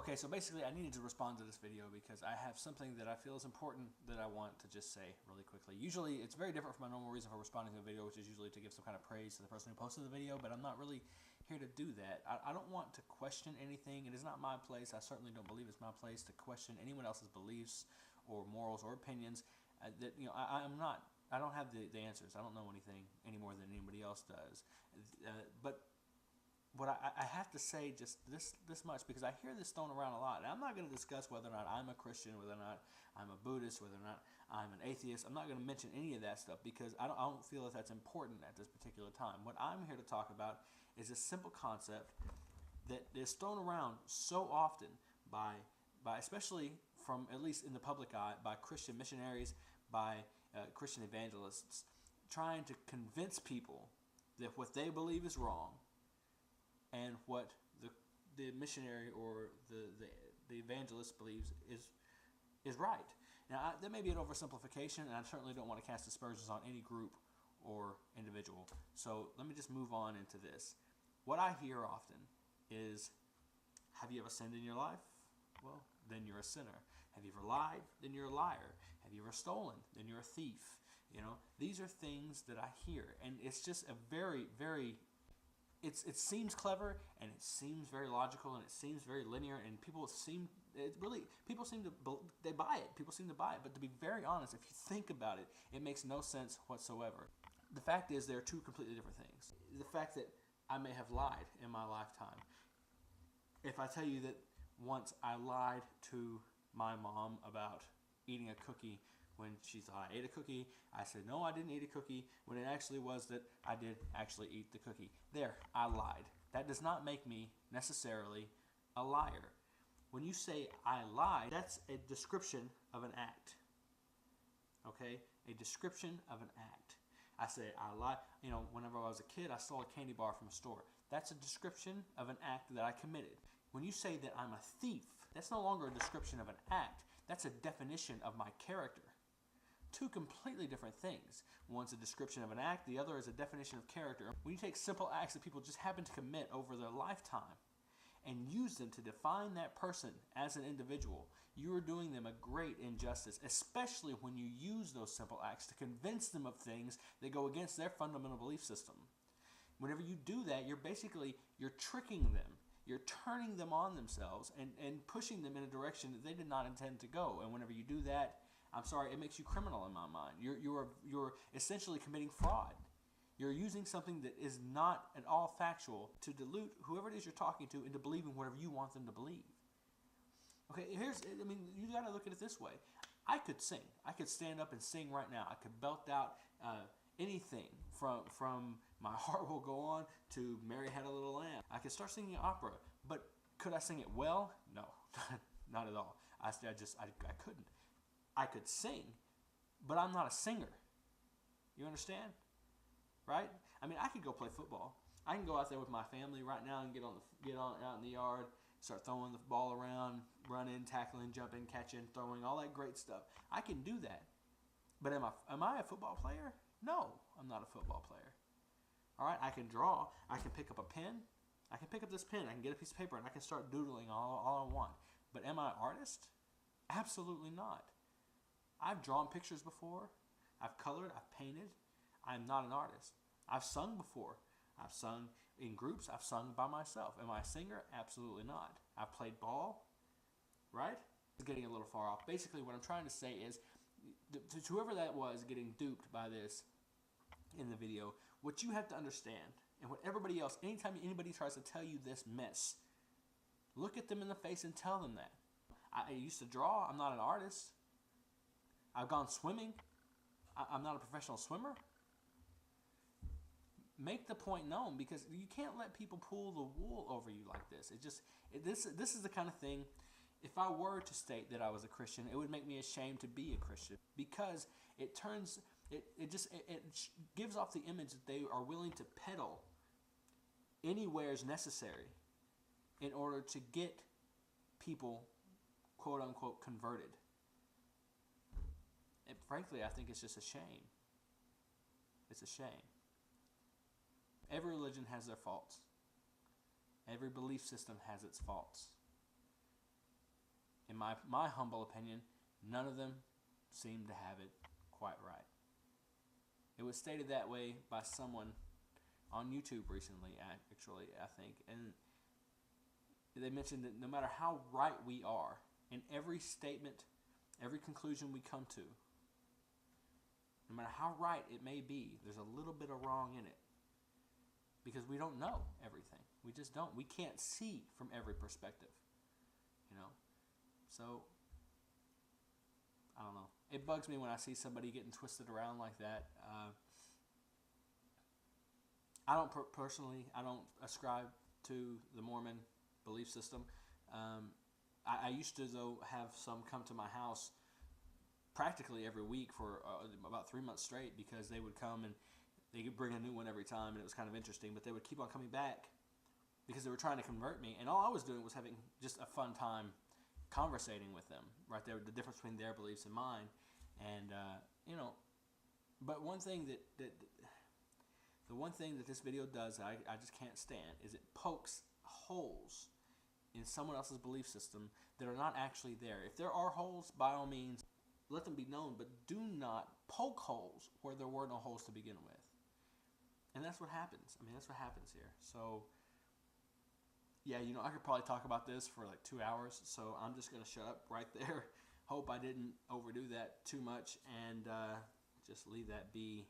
Okay, so basically I needed to respond to this video because I have something that I feel is important that I want to just say really quickly. Usually it's very different from my normal reason for responding to a video, which is usually to give some kind of praise to the person who posted the video, but I'm not really here to do that. I don't want to question anything. It is not my place. I certainly don't believe it's my place to question anyone else's beliefs or morals or opinions. I don't have the answers. I don't know anything any more than anybody else does. But what I have to say just this much, because I hear this thrown around a lot, and I'm not going to discuss whether or not I'm a Christian, whether or not I'm a Buddhist, whether or not I'm an atheist. I'm not going to mention any of that stuff because I don't feel that that's important at this particular time. What I'm here to talk about is a simple concept that is thrown around so often by especially from, at least in the public eye, by Christian missionaries, by Christian evangelists, trying to convince people that what they believe is wrong and what the missionary or the evangelist believes is right. Now, that may be an oversimplification, and I certainly don't want to cast aspersions on any group or individual. So let me just move on into this. What I hear often is, have you ever sinned in your life? Well, then you're a sinner. Have you ever lied? Then you're a liar. Have you ever stolen? Then you're a thief. You know, these are things that I hear, and it's just a very it seems clever, and it seems very logical, and it seems very linear, and people seem to they buy it. People seem to buy it. But to be very honest, if you think about it, it makes no sense whatsoever. The fact is, there are two completely different things. The fact that I may have lied in my lifetime. If I tell you that once I lied to my mom about eating a cookie when she thought I ate a cookie, I said, no, I didn't eat a cookie, when it actually was that I did actually eat the cookie. There, I lied. That does not make me necessarily a liar. When you say I lied, that's a description of an act. Okay? A description of an act. I say I lied. You know, whenever I was a kid, I stole a candy bar from a store. That's a description of an act that I committed. When you say that I'm a thief, that's no longer a description of an act. That's a definition of my character. Two completely different things. One's a description of an act, the other is a definition of character. When you take simple acts that people just happen to commit over their lifetime and use them to define that person as an individual, you are doing them a great injustice, especially when you use those simple acts to convince them of things that go against their fundamental belief system. Whenever you do that, you're tricking them. You're turning them on themselves and pushing them in a direction that they did not intend to go. And whenever you do that, I'm sorry, it makes you criminal in my mind. You're essentially committing fraud. You're using something that is not at all factual to dilute whoever it is you're talking to into believing whatever you want them to believe. Okay, you got to look at it this way. I could sing. I could stand up and sing right now. I could belt out anything from My Heart Will Go On to Mary Had a Little Lamb. I could start singing opera, but could I sing it well? No, not at all. I couldn't. I could sing, but I'm not a singer. You understand? Right? I mean, I could go play football. I can go out there with my family right now and get out in the yard, start throwing the ball around, running, tackling, jumping, catching, throwing, all that great stuff. I can do that. But am I a football player? No, I'm not a football player. All right, I can draw. I can pick up a pen. I can pick up this pen. I can get a piece of paper and I can start doodling all I want. But am I an artist? Absolutely not. I've drawn pictures before. I've colored. I've painted. I'm not an artist. I've sung before. I've sung in groups. I've sung by myself. Am I a singer? Absolutely not. I've played ball. Right? It's getting a little far off. Basically, what I'm trying to say is, to whoever that was getting duped by this in the video, what you have to understand, and what everybody else, anytime anybody tries to tell you this mess, look at them in the face and tell them that. I used to draw. I'm not an artist. I've gone swimming. I'm not a professional swimmer. Make the point known, because you can't let people pull the wool over you like this. This is the kind of thing, if I were to state that I was a Christian, it would make me ashamed to be a Christian, because it gives off the image that they are willing to peddle anywhere is necessary in order to get people, quote unquote, converted. And frankly, I think it's just a shame. It's a shame. Every religion has their faults. Every belief system has its faults. my humble opinion, none of them seem to have it quite right. It was stated that way by someone on YouTube recently, actually, I think, and they mentioned that no matter how right we are in every statement, every conclusion we come to, no matter how right it may be, there's a little bit of wrong in it, because we don't know everything. We just don't. We can't see from every perspective, you know. So I don't know. It bugs me when I see somebody getting twisted around like that. I don't personally, I don't ascribe to the Mormon belief system. I used to, though, have some come to my house practically every week for about 3 months straight, because they would come and they could bring a new one every time, and it was kind of interesting. But they would keep on coming back because they were trying to convert me, and all I was doing was having just a fun time conversating with them, right there, the difference between their beliefs and mine. And you know, but one thing the one thing that this video does that I just can't stand is it pokes holes in someone else's belief system that are not actually there. If there are holes, by all means, let them be known, but do not poke holes where there were no holes to begin with. And that's what happens. I mean, that's what happens here. So yeah, you know, I could probably talk about this for like 2 hours, so I'm just going to shut up right there. Hope I didn't overdo that too much, and just leave that be